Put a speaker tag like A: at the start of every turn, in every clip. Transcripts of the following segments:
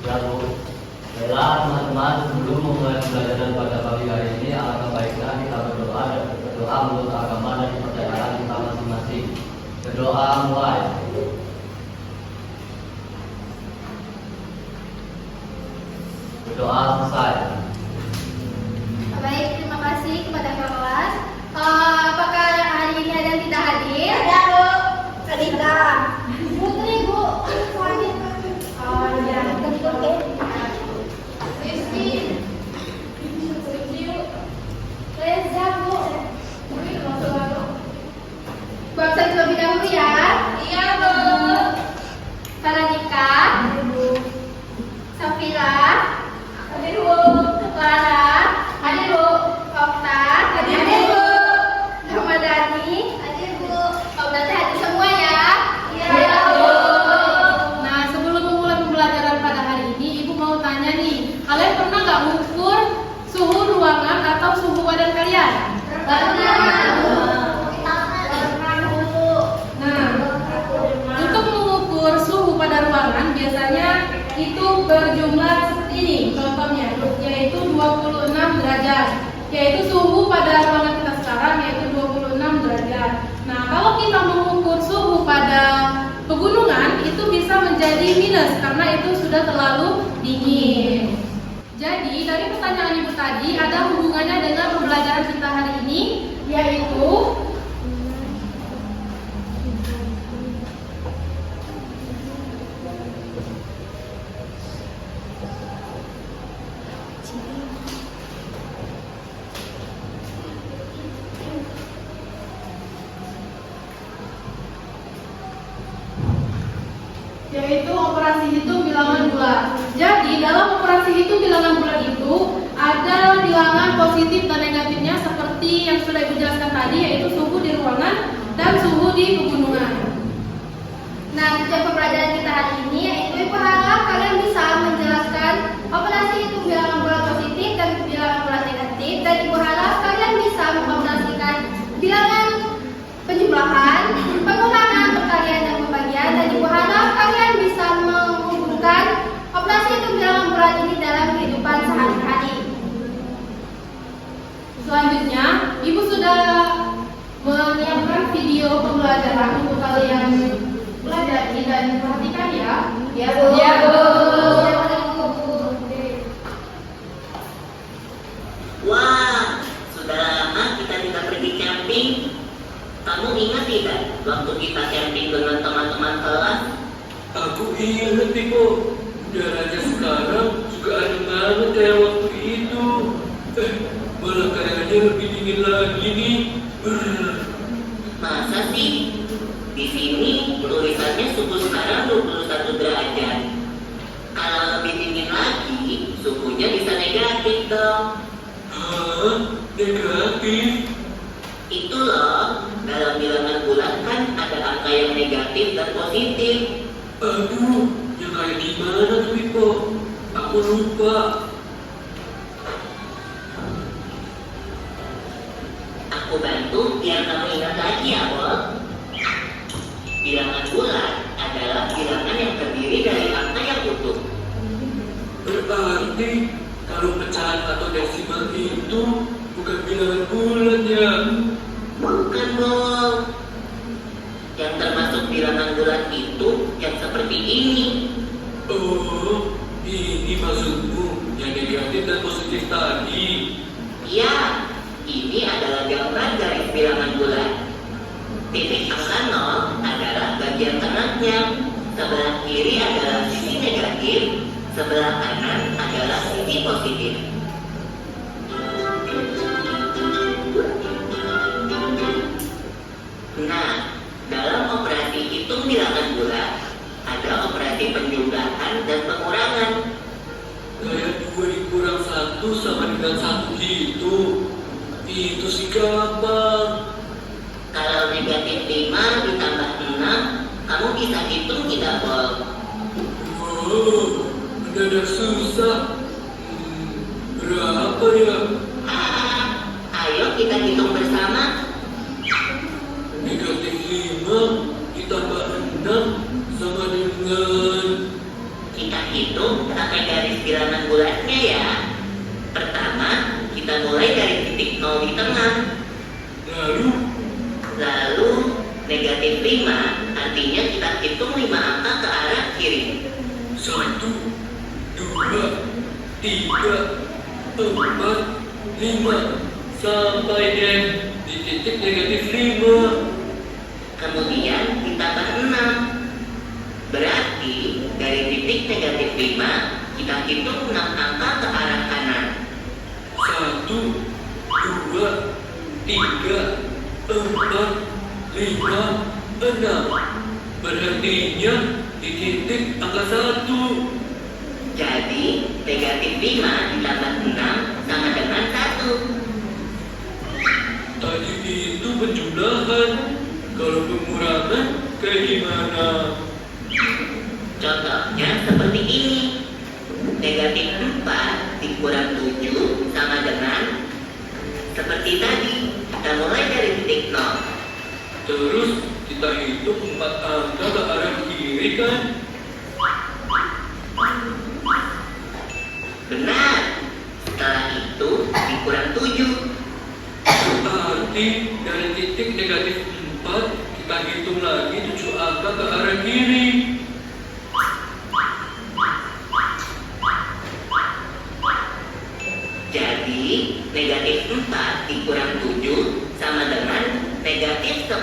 A: Ya Bu, baiklah teman-teman, sebelum memulai pembelajaran pada pagi hari ini, alangkah baiknya kita berdoa dan berdoa menurut agama dan kepercayaan kita masing-masing. Berdoa mulai. Berdoa selesai.
B: Baik, terima kasih kepada kelas. Apakah hari ini ada yang tidak hadir?
C: Ada, Bu. Cerita.
B: Putri, Bu.
C: Ya, oke.
B: Rizky. Reza, Bu. Bu absen terlebih dahulu ya.
C: Iya, Bu.
B: Saladika. Safira.
C: Hadir, Bu.
B: Clara. Hadir, Bu. Okta.
C: Hadir, Bu.
B: Ramadhani. Hadir, Bu. Oh, berarti hadir semua ya.
C: Iya, Bu.
D: Nah, sebelum memulai pembelajaran pada hari ini, Ibu mau tanya nih, kalian pernah nggak mengukur suhu ruangan atau suhu badan kalian? Nah, untuk mengukur suhu pada ruangan biasanya itu berjumlah seperti ini, contohnya yaitu 26 derajat, yaitu suhu pada ruangan kita sekarang yaitu 26 derajat. Nah, kalau kita mengukur suhu pada pegunungan itu bisa menjadi minus karena itu sudah terlalu dingin. Jadi dari pertanyaan Ibu tadi ada hubungannya dengan pembelajaran kita hari ini, yaitu operasi hitung bilangan bulat. Jadi dalam operasi hitung bilangan bulat itu ada bilangan positif dan negatifnya seperti yang sudah Ibu jelaskan tadi, yaitu suhu di ruangan dan suhu di pegunungan.
B: Nah, tujuan pembelajaran kita hari ini yaitu Ibu harap kalian bisa menjelaskan operasi hitung bilangan bulat positif dan bilangan bulat negatif, dan Ibu harap kalian bisa mengoperasikan bilangan penjumlahan, pengulangan, perkalian dan pembagian, dan Ibu harap kalian bisa menghubungkan operasi hitung bilangan bulat ini dalam kehidupan sehari-hari.
D: Selanjutnya, Ibu sudah menyiapkan video pembelajaran untuk kalian pelajari dan perhatikan ya.
C: Iya, Bu.
D: Iya, Bu.
E: Wah, sudah lama kita tidak pergi camping. Kamu ingat tidak waktu kita camping dengan teman-teman kelas?
F: Aku ingat Ibu, udaranya sekarang juga aneh banget kayak waktu itu. Malah kayaknya lebih dingin lagi nih.
E: Masa sih? Di sini tulisannya suhu sekarang 21 derajat. Kalau lebih dingin lagi, suhunya bisa negatif dong.
F: Hah? Negatif?
E: Itu loh, dalam bilangan bulat kan ada angka yang negatif dan positif.
F: Aduh, yang kayak gimana tuh Ibu? Aku lupa.
E: Aku bantu biar kamu ingat lagi ya, Bob. Bilangan bulat adalah bilangan yang terdiri dari angka yang utuh.
F: Berarti kalau pecahan atau desimal itu bukan bilangan bulat ya?
E: Bukan dong. Yang termasuk bilangan bulat itu yang seperti ini.
F: Oh, ini maksudmu yang negatif dan positif tadi.
E: Ya, ini adalah gambar garis bilangan bulat. Titik angka 0 adalah bagian tengahnya. Sebelah kiri adalah sisi negatif, sebelah kanan adalah sisi positif. Nah, dalam operasi hitung bilangan bulat, ada operasi penjumlahan dan pengurangan.
F: Kayak 2 dikurang 1 sama dengan 1 gitu. Itu sih gampang.
E: Kalau negatif 5 ditambah 6, kamu bisa hitung tidak, Bob?
F: Wow, mendadak susah. Berapa ya?
E: Ayo kita hitung bersama.
F: Negatif 5 ditambah 6 sama dengan
E: Kita hitung sampai garis bilangan bulatnya ya. Pertama, kita mulai dari titik 0 di tengah. Lalu negatif 5, artinya kita hitung 5 angka ke arah kiri.
F: 1, 2, 3, 4, 5 sampai deh di titik negatif 5.
E: Kemudian ditambah 6. Berarti dari titik negatif 5 kita hitung 6 angka ke arah kanan.
F: 1, 2, 3, 4, 5, 6. Berhentinya di titik angka 1.
E: Jadi negatif 5 ditambah 6 sama dengan 1.
F: Tadi itu penjumlahan. Kalau pengurangan kayak gimana?
E: Contohnya seperti ini. Negatif 4 dikurang 7 sama dengan seperti tadi. Kita mulai dari titik 0.
F: Terus kita hitung 4 angka ke arah kiri kan?
E: Benar. Setelah itu dikurang 7.
F: Berarti dari titik negatif 4 kita hitung lagi 7 angka ke arah kiri.
E: Jadi negatif 4 dikurang 7 sama dengan negatif 11.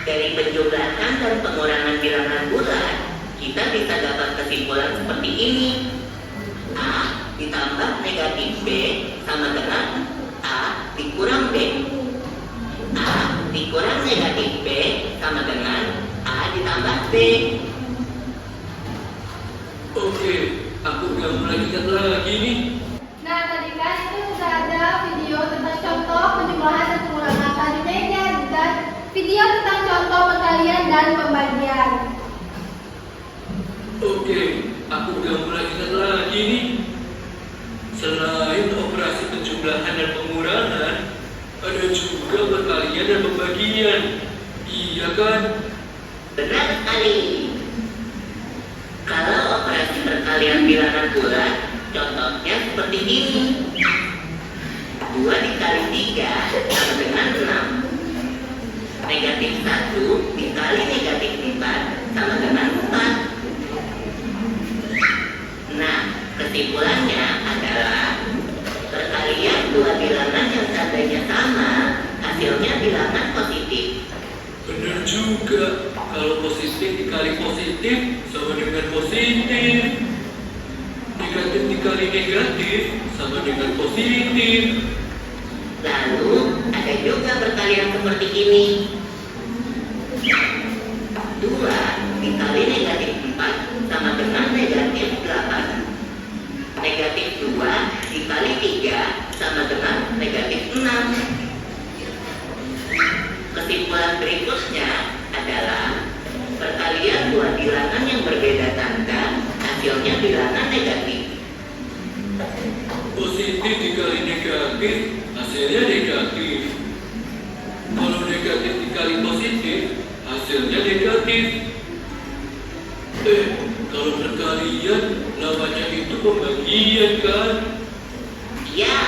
E: Dari penjumlahan dan pengurangan bilangan bulat, kita bisa dapat kesimpulan seperti ini. A ditambah negatif B sama dengan A dikurang B. A dikurang negatif B sama dengan A ditambah B.
F: Oke, aku udah mulai ingat lagi nih.
B: Nah, tadi kan itu sudah ada video tentang contoh penjumlahan dan pengurangan tadi meja dan video tentang contoh perkalian dan pembagian.
F: Oke, aku udah mulai ingat lagi nih. Selain operasi penjumlahan dan pengurangan, ada juga perkalian dan pembagian. Iya kan?
E: Benar sekali. Kalau operasi perkalian bilangan bulat, contohnya seperti ini. 2 dikali 3 sama dengan 6. Negatif 1 dikali negatif 4 sama dengan 4. Nah, kesimpulannya adalah perkalian dua bilangan yang tandanya sama, hasilnya bilangan positif.
F: Benar juga. Kalau positif dikali positif sama dengan positif. Negatif dikali negatif sama dengan positif.
E: Lalu ada juga perkalian seperti ini. 2 dikali negatif 4 sama dengan negatif 8. Negatif 2 dikali 3 sama dengan negatif 6. Kesimpulan berikutnya adalah perkalian dua bilangan yang berbeda tanda, hasilnya bilangan negatif.
F: Positif dikali negatif, hasilnya negatif. Kalau negatif dikali positif, hasilnya negatif. Kalau perkalian, namanya itu pembagian kan?
E: Ya,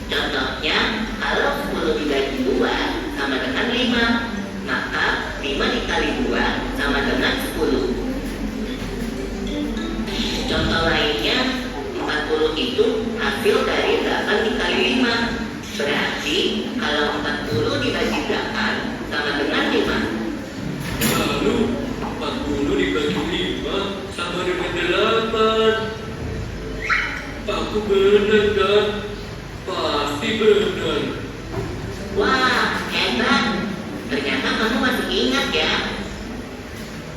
E: contohnya kalau 10 dibagi 2 sama dengan 5, maka 5 dikali 2 sama dengan 10. Contoh lainnya, 40 itu hasil dari 8 dikali 5. Berarti kalau 40 dibagi 8 sama dengan 5.
F: Lalu 40 dibagi 5 sama dengan 8. Aku benar kan? Pasti benar.
E: Wah, hebat. Ternyata kamu masih ingat ya.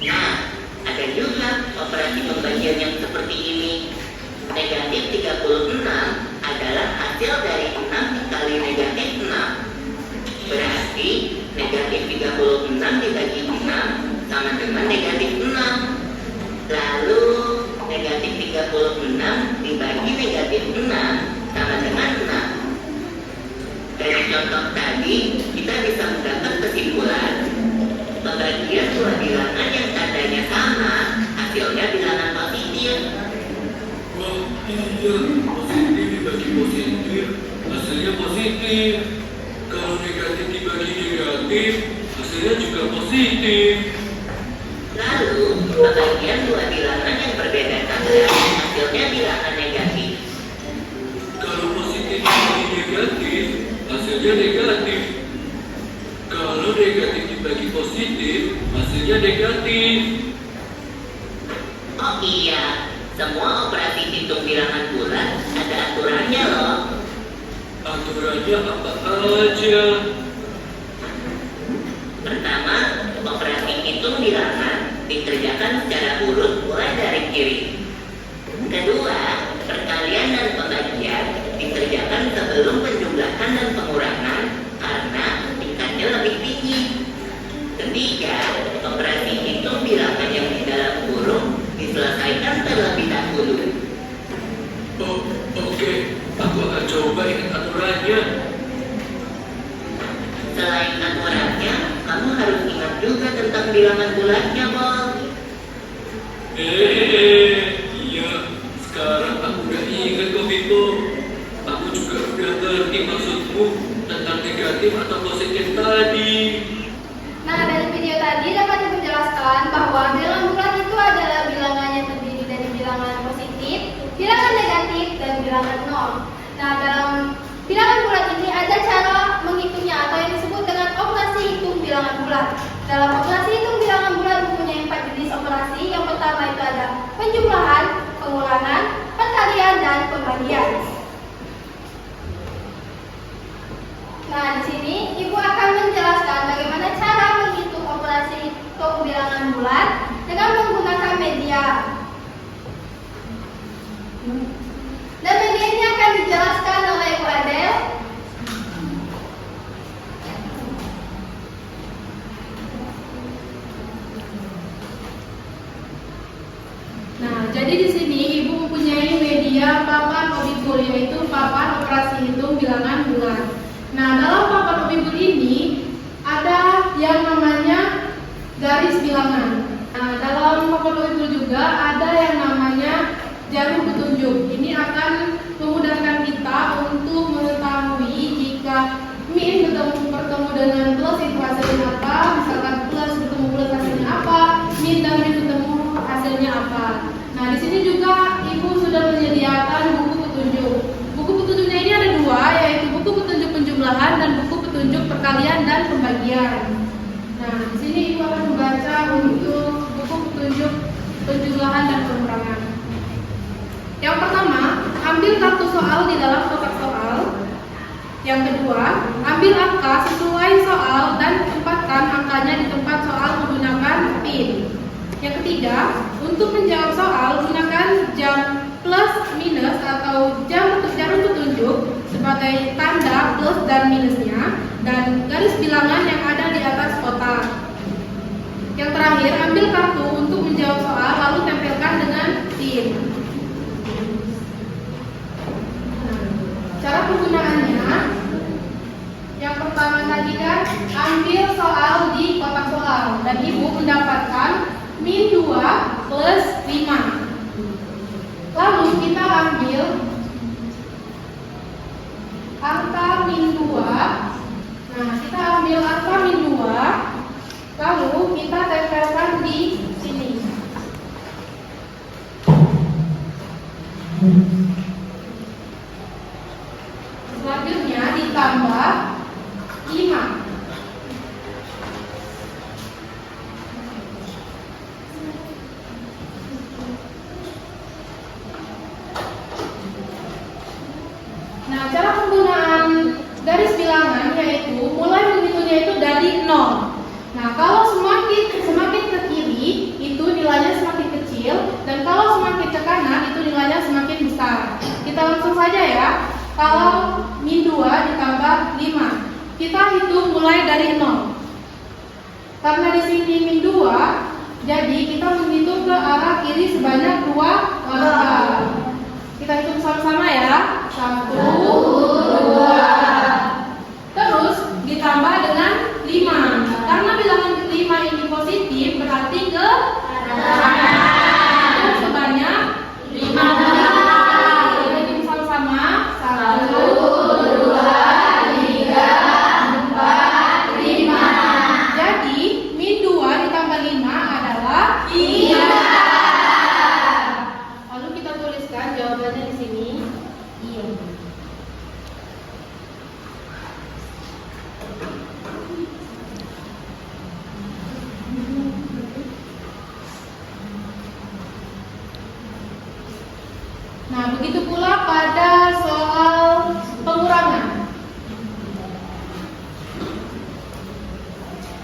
E: Nah, ada juga operasi pembagian yang seperti ini. Negatif 36 adalah hasil dari 6 dikali negatif 6. Berarti negatif 36 dibagi 6 sama dengan negatif 6. Lalu negatif 36 dibagi negatif 6 sama dengan 6. Dari contoh tadi, kita bisa mendapat kesimpulan pembagian dua bilangan yang tandanya sama,
F: hasilnya negatif. Kalau negatif dibagi positif, hasilnya negatif.
E: Oh iya, semua operasi hitung bilangan bulat ada aturannya loh.
F: Aturannya apa aja?
E: Pertama, operasi hitung bilangan dikerjakan secara urut mulai dari kiri. Kedua, perkalian dan pembagian dikerjakan sebelum penjumlahan dan pengurangan karena tingkatnya lebih tinggi. Ketiga, operasi hitung bilangan yang di dalam kurung diselesaikan terlebih dahulu.
F: Oh, oke. Aku akan coba ingat aturannya.
E: Selain aturannya, kamu harus ingat juga tentang bilangan bulatnya, Bol.
F: Iya. Sekarang aku udah ingat kok, Vito. Aku juga udah ngerti maksudmu tentang negatif atau positif tadi.
B: Nah, dari video tadi dapat dijelaskan bahwa bilangan bulat itu adalah bilangan yang terdiri dari bilangan positif, bilangan negatif, dan bilangan nol. Nah, dalam bilangan bulat ini ada cara menghitungnya atau yang disebut dengan operasi hitung bilangan bulat. Dalam operasi hitung bilangan bulat mempunyai 4 jenis operasi. Yang pertama itu ada penjumlahan, pengurangan, perkalian, dan pembagian. Nah, di sini Ibu akan menjelaskan bagaimana cara menghitung operasi hitung bilangan bulat dengan menggunakan media. Dan media ini akan dijelaskan oleh Ibu Adel.
D: Nah, jadi di sini Ibu mempunyai media papan obibul, yaitu papan operasi hitung bilangan bulat. Nah, dalam papan obibul ini ada yang namanya garis bilangan. Nah, dalam papan obibul juga ada yang namanya jarum petunjuk. Ini akan memudahkan kita untuk mengetahui jika min bertemu dengan plus itu hasilnya apa, misalkan plus bertemu plus hasilnya apa, min dan min bertemu hasilnya apa. Nah, di sini juga Ibu sudah menyediakan buku petunjuk. Buku petunjuknya ini ada 2, yaitu buku petunjuk penjumlahan dan buku petunjuk perkalian dan pembagian. Nah, di sini Ibu akan membaca untuk buku petunjuk penjumlahan dan pengurangan. Yang pertama, ambil kartu soal di dalam kotak soal. Yang kedua, ambil angka sesuai soal dan tempatkan angkanya di tempat soal menggunakan pin. Yang ketiga, untuk menjawab soal gunakan jam plus minus atau jarum petunjuk sebagai tanda plus dan minusnya dan garis bilangan yang ada di atas kotak. Yang terakhir, ambil kartu untuk menjawab soal lalu tempelkan dengan pin. Cara penggunaannya, yang pertama tadi kan ambil soal di kotak soal dan Ibu mendapatkan min 2 plus 5. Lalu kita ambil angka min 2. Nah, kita ambil angka min 2, lalu kita tempelkan di sini. Selanjutnya ditambah 5. Nah, cara penggunaan garis bilangan yaitu mulai menghitungnya itu dari 0. Nah, kalau semakin ke kiri itu nilainya semakin kecil, dan kalau semakin ke kanan itu nilainya semakin besar. Kita langsung saja ya. Kalau min 2 ditambah 5, kita hitung mulai dari 0. Karena di sini min 2, jadi kita menghitung ke arah kiri sebanyak 2 langkah. Kita hitung sama-sama ya. 1, 2. Terus ditambah dengan 5. Karena bilangan 5 ini positif, berarti ke kanan sebanyak 5 kali. Kita hitung sama-sama. 1, 2, 3, 4, 5. Jadi min 2 ditambah 5 adalah 3. Lalu kita tuliskan jawabannya di sini. Iya. Nah, begitu pula pada soal pengurangan.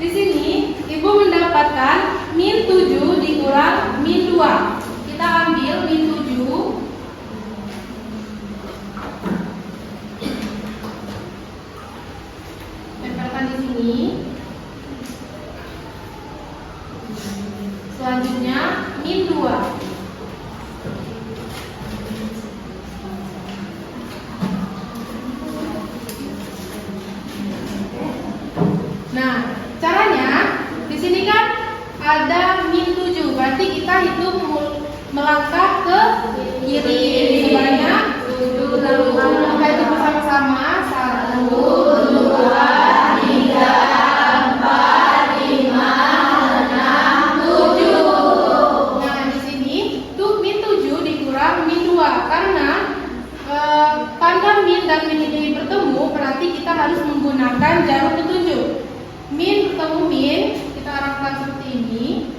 D: Di sini Ibu mendapatkan min 7 dikurang min 2. Kita ambil min 7. Tempelkan di sini. Selanjutnya min 2. Nah, caranya di sini kan ada min 7, berarti kita hitung melangkah ke kiri sebanyak 7. Lalu kita hitung bersama-sama 1, 2, 3, 4, 5, 6, 7. Nah, di sini tuh min 7 dikurang min 2 karena tanda min dan min ini bertemu, berarti kita harus menggunakan jarum petunjuk. Min bertemu min, kita arahkan seperti ini.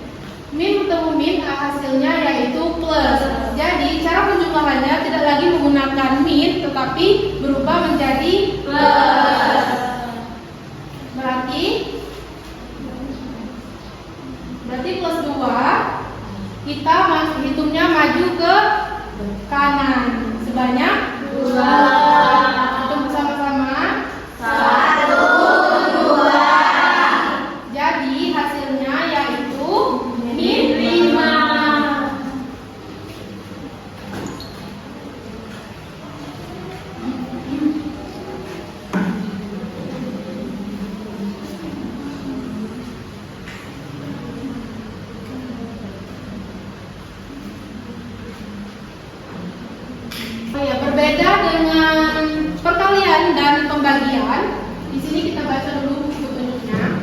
D: Min bertemu min, hasilnya yaitu plus. Jadi cara penjumlahannya tidak lagi menggunakan min, tetapi berubah menjadi plus. Berarti plus 2. Kita hitungnya maju ke kanan sebanyak 2. Hitung bersama-sama 1. Jadi hasilnya yaitu min 5. Oh ya, berbeda dengan perkalian dan pembagian. Di sini kita baca dulu buku petunjuknya.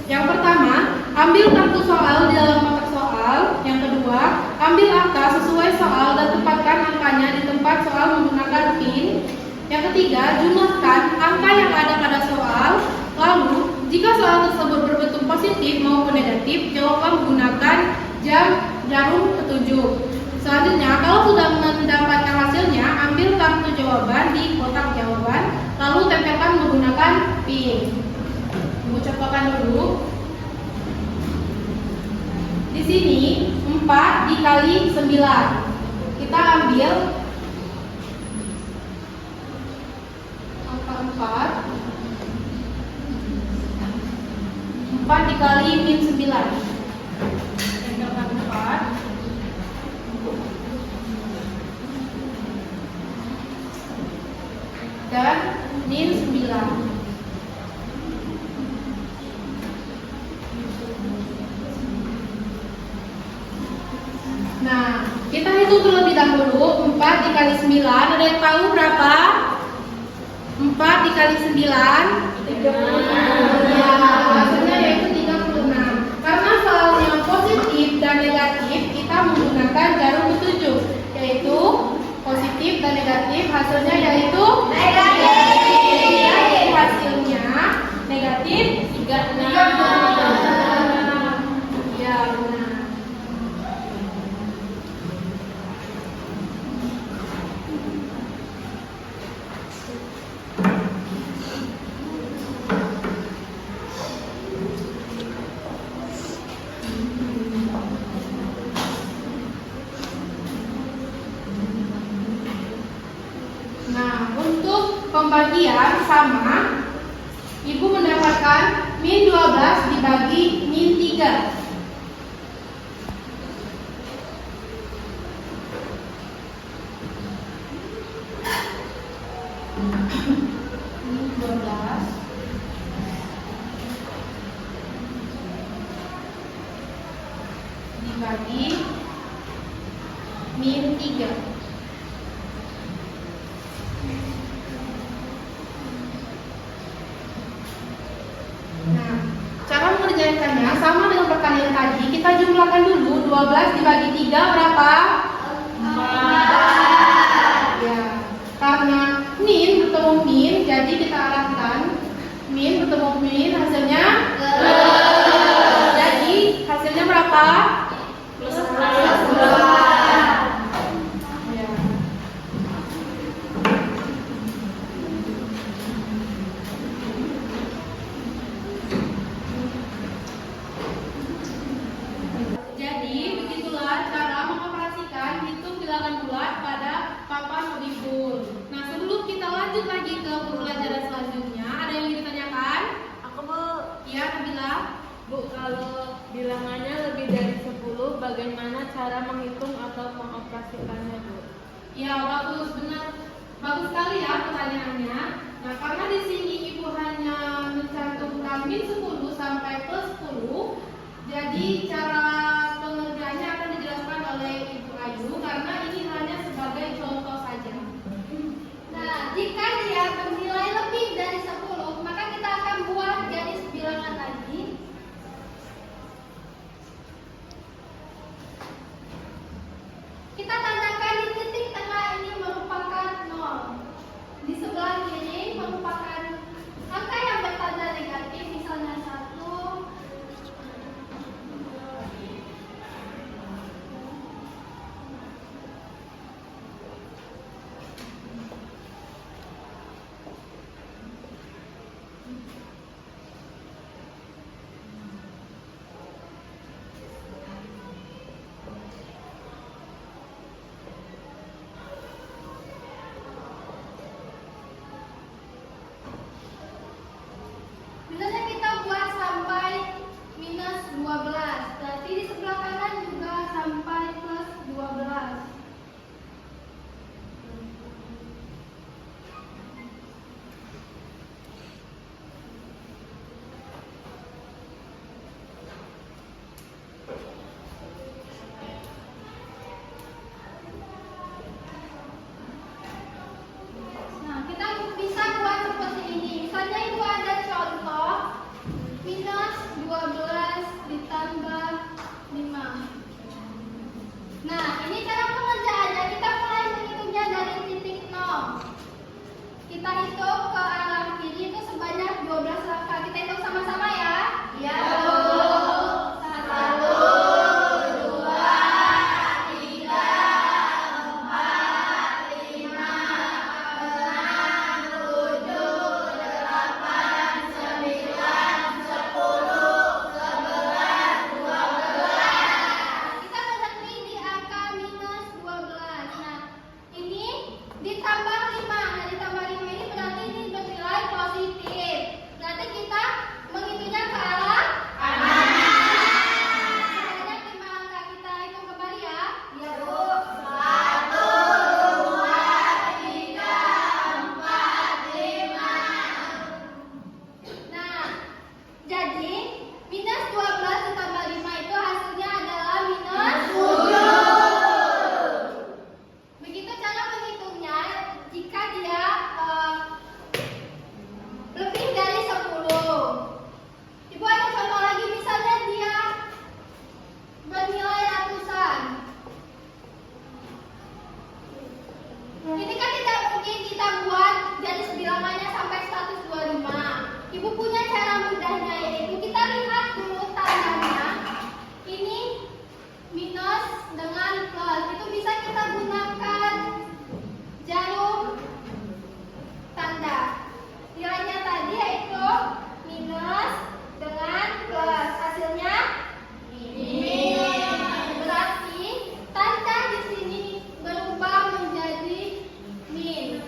D: Yang pertama, ambil kartu soal di dalam kotak soal. Yang kedua, ambil angka sesuai soal dan tempatkan angkanya di tempat soal menggunakan pin. Yang ketiga, jumlahkan angka yang ada pada soal. Lalu, jika soal tersebut berbentuk positif maupun negatif, jawablah menggunakan jarum petunjuk. Selanjutnya, kalau sudah mendapatkan hasilnya, ambil kartu jawaban di kotak jawaban, lalu tempelkan menggunakan pin. Ibu contohkan dulu. Di sini 4 dikali 9. Kita ambil angka 4. 4 dikali min 9. Tempelkan 4. Dan min 9. Nah, kita hitung terlebih dahulu 4 dikali 9. Ada yang tahu berapa? 4 dikali 9 ya, hasilnya yaitu 36. Karena soalnya positif dan negatif, kita menggunakan jarum petunjuk, yaitu positif dan negatif, hasilnya yaitu negatif. Jadi hasilnya negatif 36. Ya, benar. Nah, untuk pembagian sama, Ibu mendapatkan min 12 dibagi min 3. Min 12 dibagi min 3. Nah, cara mengerjakannya sama dengan pertanyaan tadi. Kita jumlahkan dulu. 12 dibagi 3 berapa? 4. Ya, karena min bertemu min, jadi kita arahkan min bertemu min, hasilnya plus. Jadi hasilnya berapa? Plus 4. ke pelajaran selanjutnya. Ada yang ingin ditanyakan?
C: Aku Bu.
D: Iya, Nabila.
C: Bu, kalau bilangannya lebih dari 10, bagaimana cara menghitung atau mengoperasikannya, Bu?
D: Ya, bagus, benar. Bagus sekali ya pertanyaannya. Nah, karena di sini Ibu hanya mencantumkan min 10 sampai plus 10, jadi cara pengerjaannya akan dijelaskan oleh Ibu Ayu karena ini hanya sebagai contoh saja.
B: Nah, jika dia bernilai lebih dari 10, maka kita akan buat garis bilangan lagi. Kita tandai di titik tengah ini merupakan 0. Di sebelah kiri merupakan angka yang bertanda negatif, misalnya 1. Misalnya kita buat sampai minus 12, berarti di sebelah kanan juga sampai plus 12. Nah, kita bisa buat seperti ini. Misalnya itu ada contoh minus 12 ditambah 5. Nah, ini cara pengerjaannya. Kita mulai menghitungnya dari titik 0. Kita hitung ke arah kiri itu sebanyak 12 langkah. Kita hitung sama-sama ya.
C: Iya,
B: Bu. 1, 2, 3, 4, 5, 6, 7, 8, 9, 10, 11, 12. Kita berhenti di angka minus 12. Nah, ini ditambah 5. Nah, ditambah 5 ini berarti ini bernilai positif. Berarti kita menghitungnya ke arah kanan. Sebanyak 5 angka, kita hitung kembali ya.
C: Iya, Bu.
B: 1, 2, 3, 4, 5. Nah, jadi minus 12 ditambah 5 itu hasilnya adalah minus 7. Begitu cara menghitungnya jika dia lebih dari 10. Ibu ada contoh lagi, misalnya dia bernilai ratusan. Ini kan tidak mungkin kita buat garis bilangannya sampai 125. Ibu punya cara mudahnya, yaitu kita lihat dulu tandanya. Ini minus dengan plus, itu bisa kita gunakan jarum tanda. Nilainya tadi yaitu minus dengan plus, hasilnya min. Berarti tanda di sini berubah menjadi min.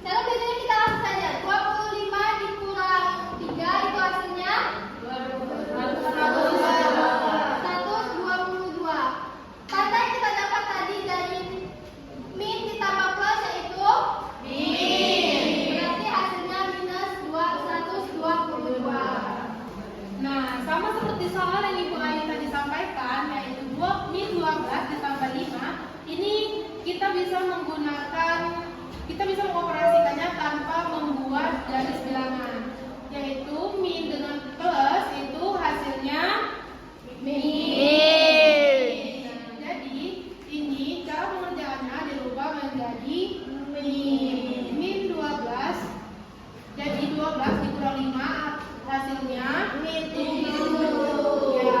B: Cara bedanya kita langsung saja. 25 dikurang 3 itu hasilnya 122. Tanda yang kita dapat tadi dari min ditambah plus yaitu min. Berarti hasilnya minus 122.
D: Nah, sama seperti soal yang Ibu Ayu tadi sampaikan, yaitu min 12 ditambah 5, ini kita bisa mengoperasikannya tanpa membuat garis bilangan, yaitu min dengan plus itu hasilnya min. Nah, jadi ini cara pengerjaannya dirubah menjadi min 12. Jadi 12 dikurang 5 hasilnya min 7. Ya.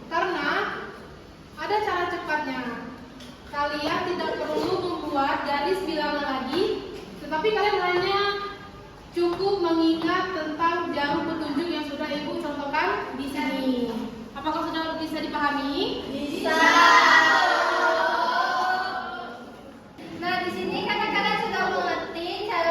D: Karena ada cara cepatnya. Kalian tidak perlu membuat garis bilangan lagi, tetapi kalian hanya cukup mengingat tentang jarum petunjuk yang sudah Ibu contohkan di sini. Apakah sudah bisa dipahami?
B: Bisa. Nah, di sini karena kalian sudah mengerti cara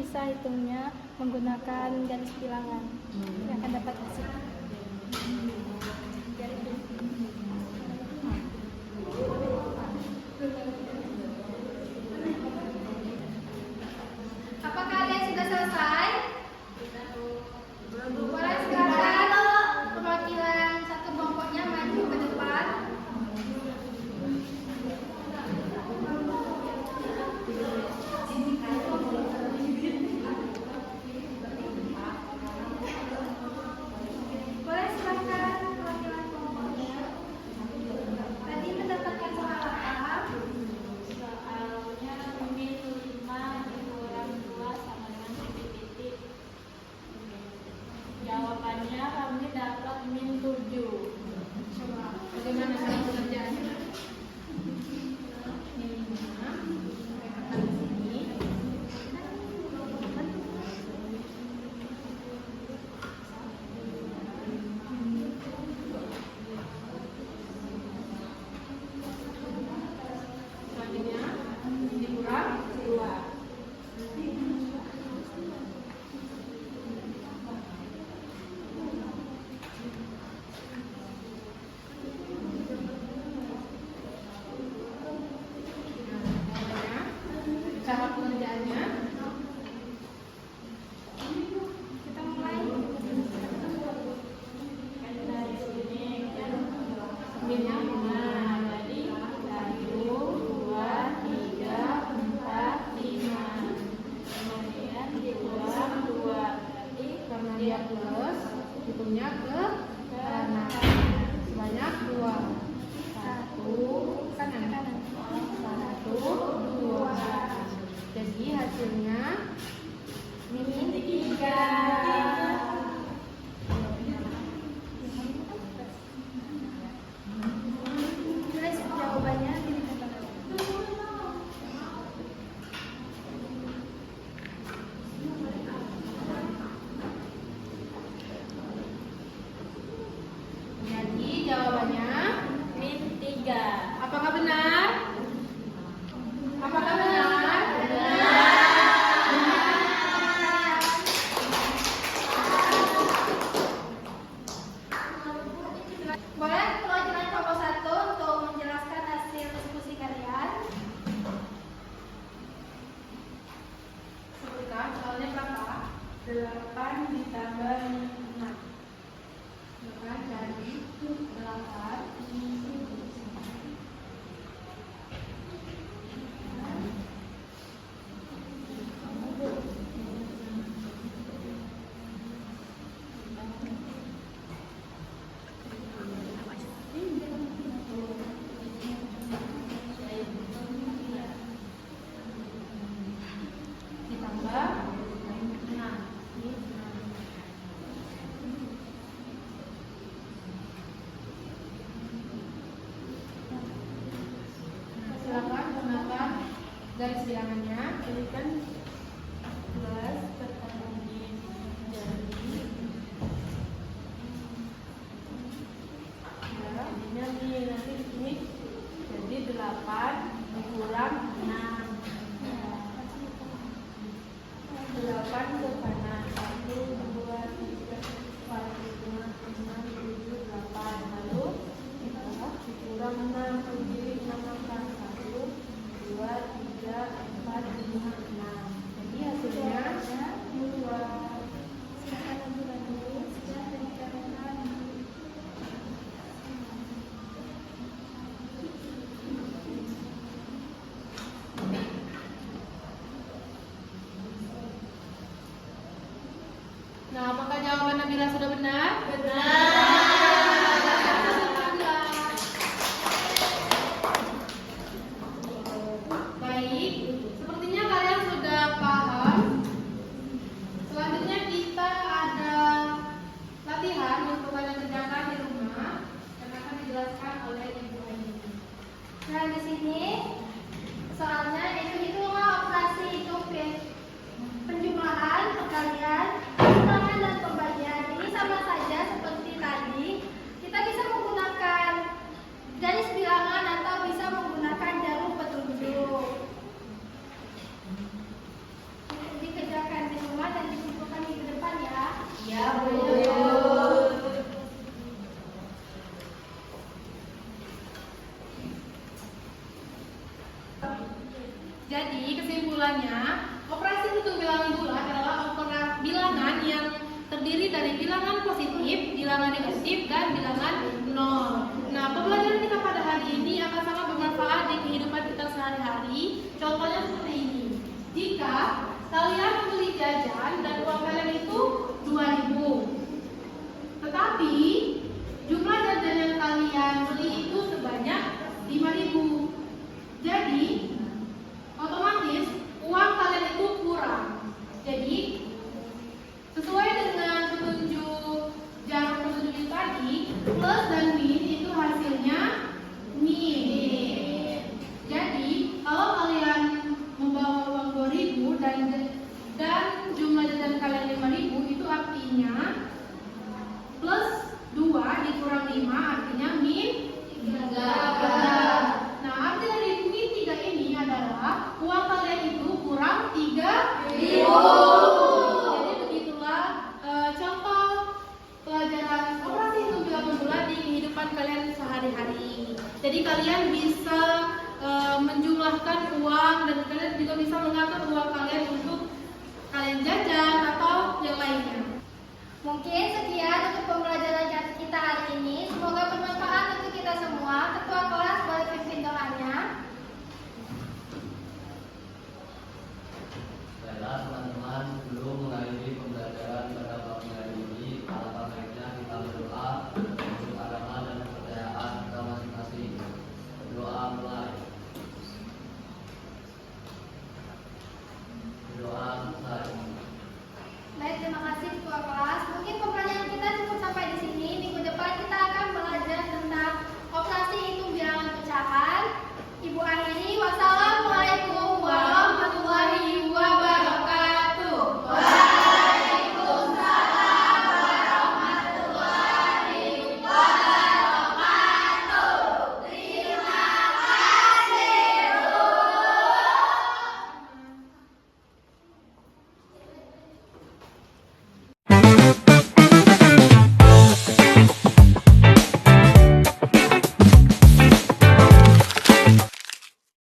B: bisa hitungnya menggunakan garis bilangan yang akan dapat hasil. Apakah kalian sudah selesai? Boleh sekarang perwakilan satu kelompoknya maju ke depan. Boleh silakan perwakilan kelompoknya. Tadi mendapatkan soal apa?
C: Soalnya min 5 dikurang 2 sama dengan titik-titik. Jawabannya kami dapat min 7.
D: Coba bagaimana cara pengerjaannya? Ini 5, letakkan di sini. Selanjutnya dikurang 2. Cara pengerjaannya
B: Kita mulai.
C: Dari sini kan
D: minnya
C: 5, jadi 1, 2, 3, 4, 5. Kemudian dikurang 2, berarti
D: karena dia plus, hitungnya ke kanan sebanyak 2. 1 kanan, 1, 2. Jadi hasilnya
C: min 3.
B: Tulis jawabannya di depan.
D: jadi jawabannya.
C: Min 3.
D: Apakah benar? Apakah benar?
B: Boleh perwakilan kelompok 1 untuk menjelaskan hasil diskusi kalian?
D: Sebutkan soalnya berapa?
C: 8 ditambah 6.
D: Maka jadi 8 ditambah 6. Silakan gunakan garis bilangannya.
C: Ini kan 11 bertambah min, jadi ya ininya min, nanti di sini jadi 8 dikurang 6. 8 ke kanan, 1, 2, 3, 4, 5, 6, 7, 8. Lalu dikurang 6 ke kiri, 6 angka 1, 2, 3, 4, 5, 6. Jadi hasilnya 2.
B: Silakan lanjut sudah dibicarakan.
D: Nah, apakah jawaban Nabila sudah benar? Baik, sepertinya kalian sudah paham. Selanjutnya kita ada latihan untuk kalian kerjakan di rumah yang akan dijelaskan oleh Ibu Aini.
B: Nah, di sini soalnya hitunglah operasi hitung penjumlahan, perkalian, pengurangan dan pembagian. Ini sama saja seperti
D: bilangan positif, bilangan negatif, dan bilangan nol. Nah, pembelajaran kita pada hari ini akan sangat bermanfaat di kehidupan kita sehari-hari. Contohnya seperti ini. Jika kalian membeli jajan dan uang kalian itu 2.000, tetapi jumlah jajan yang kalian beli itu sebanyak 5.000. Jadi, otomatis uang kalian itu kurang. Jadi, sesuai dengan jarum petunjuk itu tadi, plus dan min itu hasilnya min. Jadi, kalau kalian membawa uang 2.000 dan jumlah jajan kalian 5.000, itu artinya